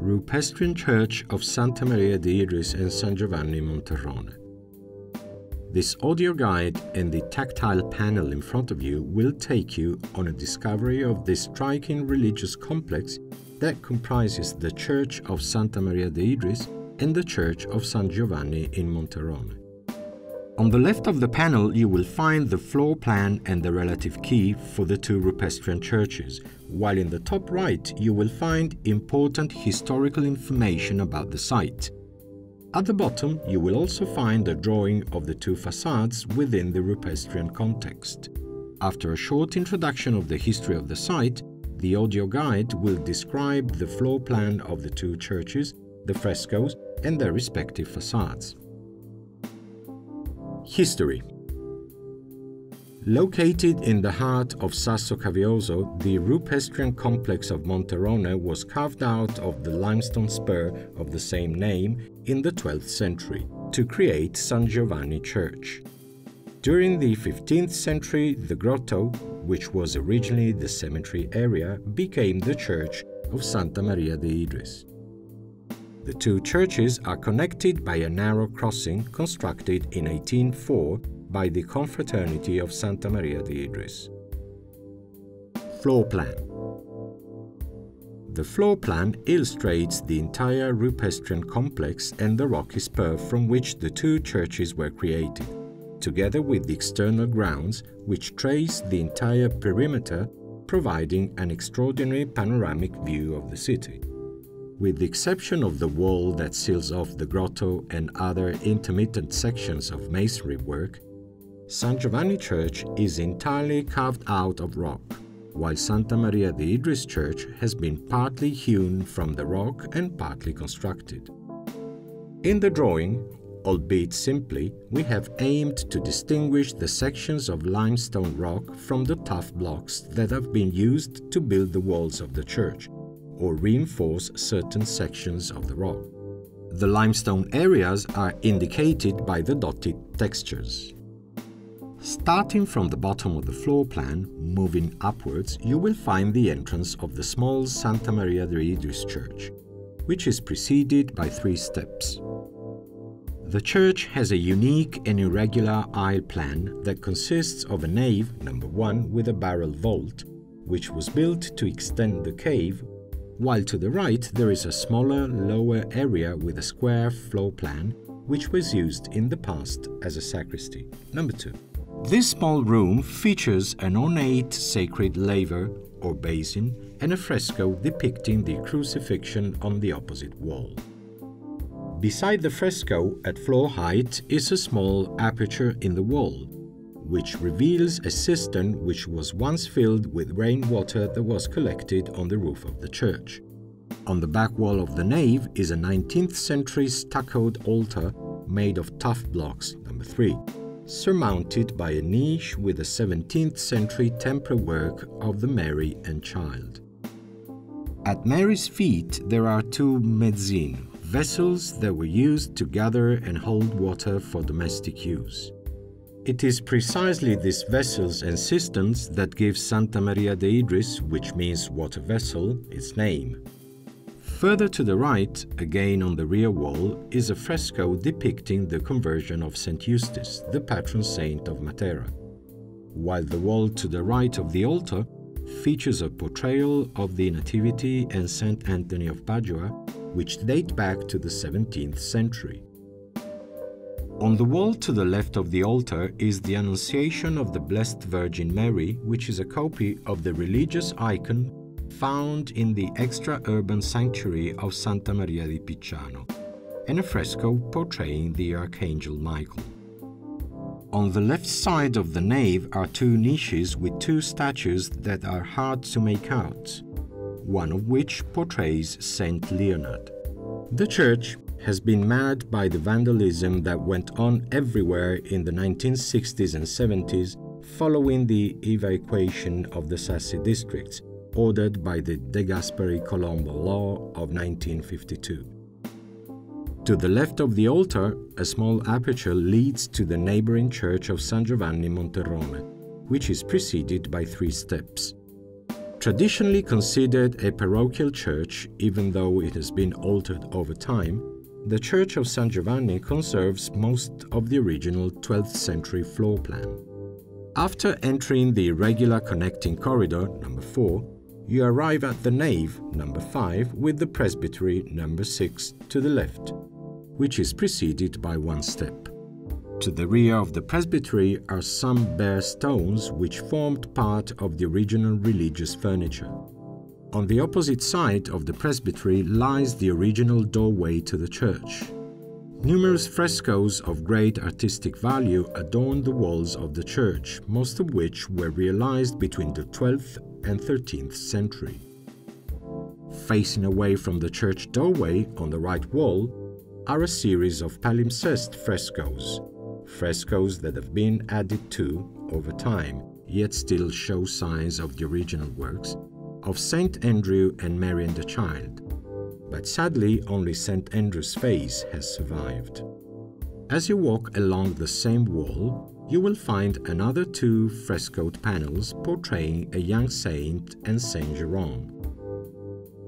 Rupestrian Church of Santa Maria de Idris and San Giovanni Monterrone. This audio guide and the tactile panel in front of you will take you on a discovery of this striking religious complex that comprises the Church of Santa Maria de Idris and the Church of San Giovanni in Monterrone. On the left of the panel you will find the floor plan and the relative key for the two Rupestrian churches, while in the top right you will find important historical information about the site. At the bottom you will also find a drawing of the two facades within the Rupestrian context. After a short introduction of the history of the site, the audio guide will describe the floor plan of the two churches, the frescoes and their respective facades. History. Located in the heart of Sasso Caveoso, the rupestrian complex of Monterrone was carved out of the limestone spur of the same name in the 12th century to create San Giovanni Church. During the 15th century, the grotto, which was originally the cemetery area, became the Church of Santa Maria de Idris. The two churches are connected by a narrow crossing constructed in 1804 by the Confraternity of Santa Maria de Idris. Floor plan. The floor plan illustrates the entire rupestrian complex and the rocky spur from which the two churches were created, together with the external grounds which trace the entire perimeter, providing an extraordinary panoramic view of the city. With the exception of the wall that seals off the grotto and other intermittent sections of masonry work, San Giovanni Church is entirely carved out of rock, while Santa Maria de Idris Church has been partly hewn from the rock and partly constructed. In the drawing, albeit simply, we have aimed to distinguish the sections of limestone rock from the tough blocks that have been used to build the walls of the church, or reinforce certain sections of the rock. The limestone areas are indicated by the dotted textures. Starting from the bottom of the floor plan, moving upwards, you will find the entrance of the small Santa Maria de Idris church, which is preceded by 3 steps. The church has a unique and irregular aisle plan that consists of a nave, number 1, with a barrel vault, which was built to extend the cave, while to the right there is a smaller, lower area with a square floor plan, which was used in the past as a sacristy, number 2. This small room features an ornate sacred laver or basin and a fresco depicting the crucifixion on the opposite wall. Beside the fresco, at floor height, is a small aperture in the wall, which reveals a cistern which was once filled with rainwater that was collected on the roof of the church. On the back wall of the nave is a 19th century stuccoed altar made of tough blocks, number 3, surmounted by a niche with a 17th century temple work of the Mary and Child. At Mary's feet there are 2 mezzine, vessels that were used to gather and hold water for domestic use. It is precisely these vessels and cisterns that give Santa Maria de Idris, which means water vessel, its name. Further to the right, again on the rear wall, is a fresco depicting the conversion of St. Eustace, the patron saint of Matera, while the wall to the right of the altar features a portrayal of the Nativity and St. Anthony of Padua, which date back to the 17th century. On the wall to the left of the altar is the Annunciation of the Blessed Virgin Mary, which is a copy of the religious icon found in the extra-urban sanctuary of Santa Maria di Picciano, and a fresco portraying the Archangel Michael. On the left side of the nave are 2 niches with 2 statues that are hard to make out, one of which portrays Saint Leonard. The church has been marred by the vandalism that went on everywhere in the 1960s and 70s following the evacuation of the Sassi districts, ordered by the De Gasperi Colombo law of 1952. To the left of the altar, a small aperture leads to the neighboring church of San Giovanni Monterrone, which is preceded by 3 steps. Traditionally considered a parochial church, even though it has been altered over time, the Church of San Giovanni conserves most of the original 12th century floor plan. After entering the irregular connecting corridor, number 4, you arrive at the nave, number 5, with the presbytery, number 6, to the left, which is preceded by one step. To the rear of the presbytery are some bare stones which formed part of the original religious furniture. On the opposite side of the presbytery lies the original doorway to the church. Numerous frescoes of great artistic value adorn the walls of the church, most of which were realized between the 12th and 13th century. Facing away from the church doorway on the right wall are a series of palimpsest frescoes that have been added to over time, yet still show signs of the original works, of St. Andrew and Mary and the Child. But sadly, only St. Andrew's face has survived. As you walk along the same wall, you will find another 2 frescoed panels portraying a young saint and Saint Jerome.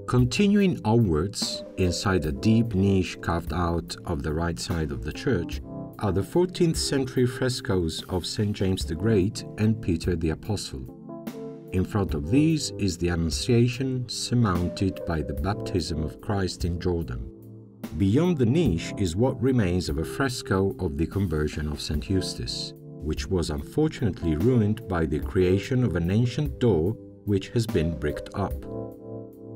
Continuing onwards, inside a deep niche carved out of the right side of the church, are the 14th century frescoes of St. James the Great and Peter the Apostle. In front of these is the Annunciation surmounted by the baptism of Christ in Jordan. Beyond the niche is what remains of a fresco of the conversion of St. Eustace, which was unfortunately ruined by the creation of an ancient door which has been bricked up.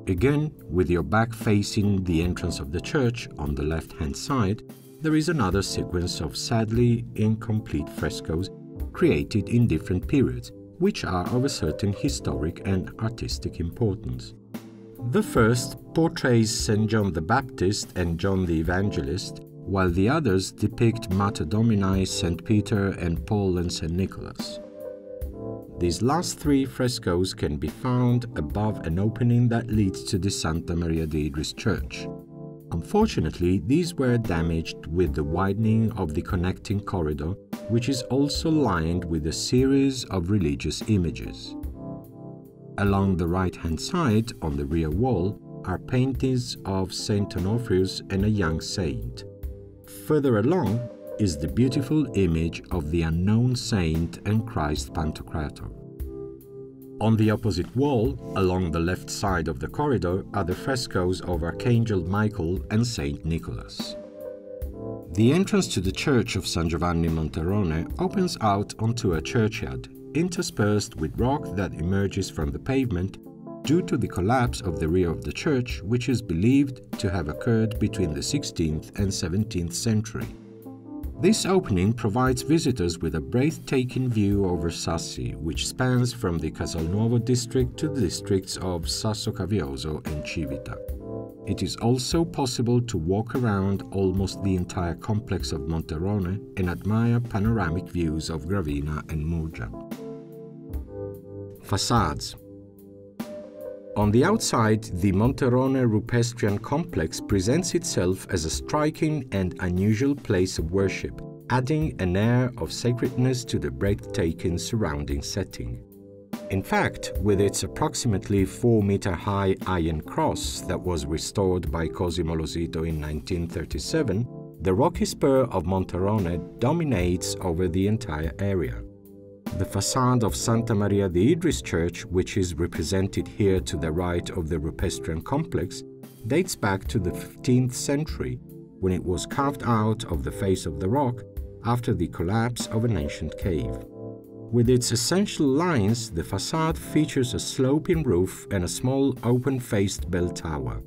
Again, with your back facing the entrance of the church on the left-hand side, there is another sequence of sadly incomplete frescoes created in different periods, which are of a certain historic and artistic importance. The first portrays St. John the Baptist and John the Evangelist, while the others depict Mater Domini, St. Peter and Paul and St. Nicholas. These last 3 frescoes can be found above an opening that leads to the Santa Maria de Idris church. Unfortunately, these were damaged with the widening of the connecting corridor, which is also lined with a series of religious images. Along the right-hand side, on the rear wall, are paintings of Saint Onofrius and a young saint. Further along is the beautiful image of the unknown saint and Christ Pantocrator. On the opposite wall, along the left side of the corridor, are the frescoes of Archangel Michael and Saint Nicholas. The entrance to the church of San Giovanni Monterrone opens out onto a churchyard, interspersed with rock that emerges from the pavement due to the collapse of the rear of the church, which is believed to have occurred between the 16th and 17th century. This opening provides visitors with a breathtaking view over Sassi, which spans from the Casalnuovo district to the districts of Sasso Caveoso and Civita. It is also possible to walk around almost the entire complex of Monterrone and admire panoramic views of Gravina and Murgia. Facades. On the outside, the Monterrone rupestrian complex presents itself as a striking and unusual place of worship, adding an air of sacredness to the breathtaking surrounding setting. In fact, with its approximately 4-meter-high iron cross that was restored by Cosimo Losito in 1937, the rocky spur of Monterrone dominates over the entire area. The facade of Santa Maria de Idris church, which is represented here to the right of the rupestrian complex, dates back to the 15th century, when it was carved out of the face of the rock after the collapse of an ancient cave. With its essential lines, the facade features a sloping roof and a small open-faced bell tower.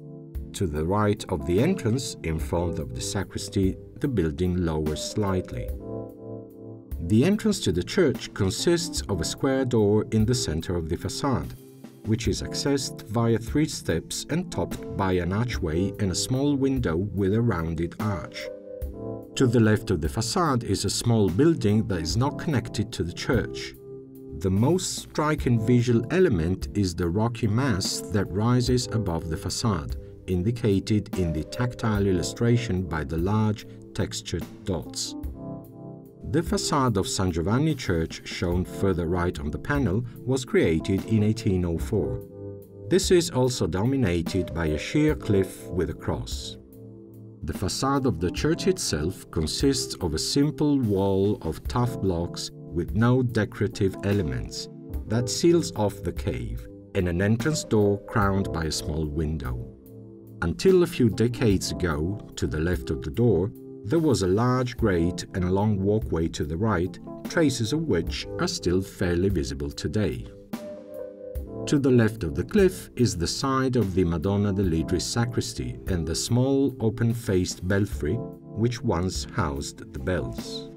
To the right of the entrance, in front of the sacristy, the building lowers slightly. The entrance to the church consists of a square door in the center of the facade, which is accessed via 3 steps and topped by an archway and a small window with a rounded arch. To the left of the facade is a small building that is not connected to the church. The most striking visual element is the rocky mass that rises above the facade, indicated in the tactile illustration by the large textured dots. The facade of San Giovanni Church, shown further right on the panel, was created in 1804. This is also dominated by a sheer cliff with a cross. The facade of the church itself consists of a simple wall of tough blocks with no decorative elements that seals off the cave, and an entrance door crowned by a small window. Until a few decades ago, to the left of the door, there was a large grate and a long walkway to the right, traces of which are still fairly visible today. To the left of the cliff is the side of the Madonna de Idris sacristy and the small open-faced belfry which once housed the bells.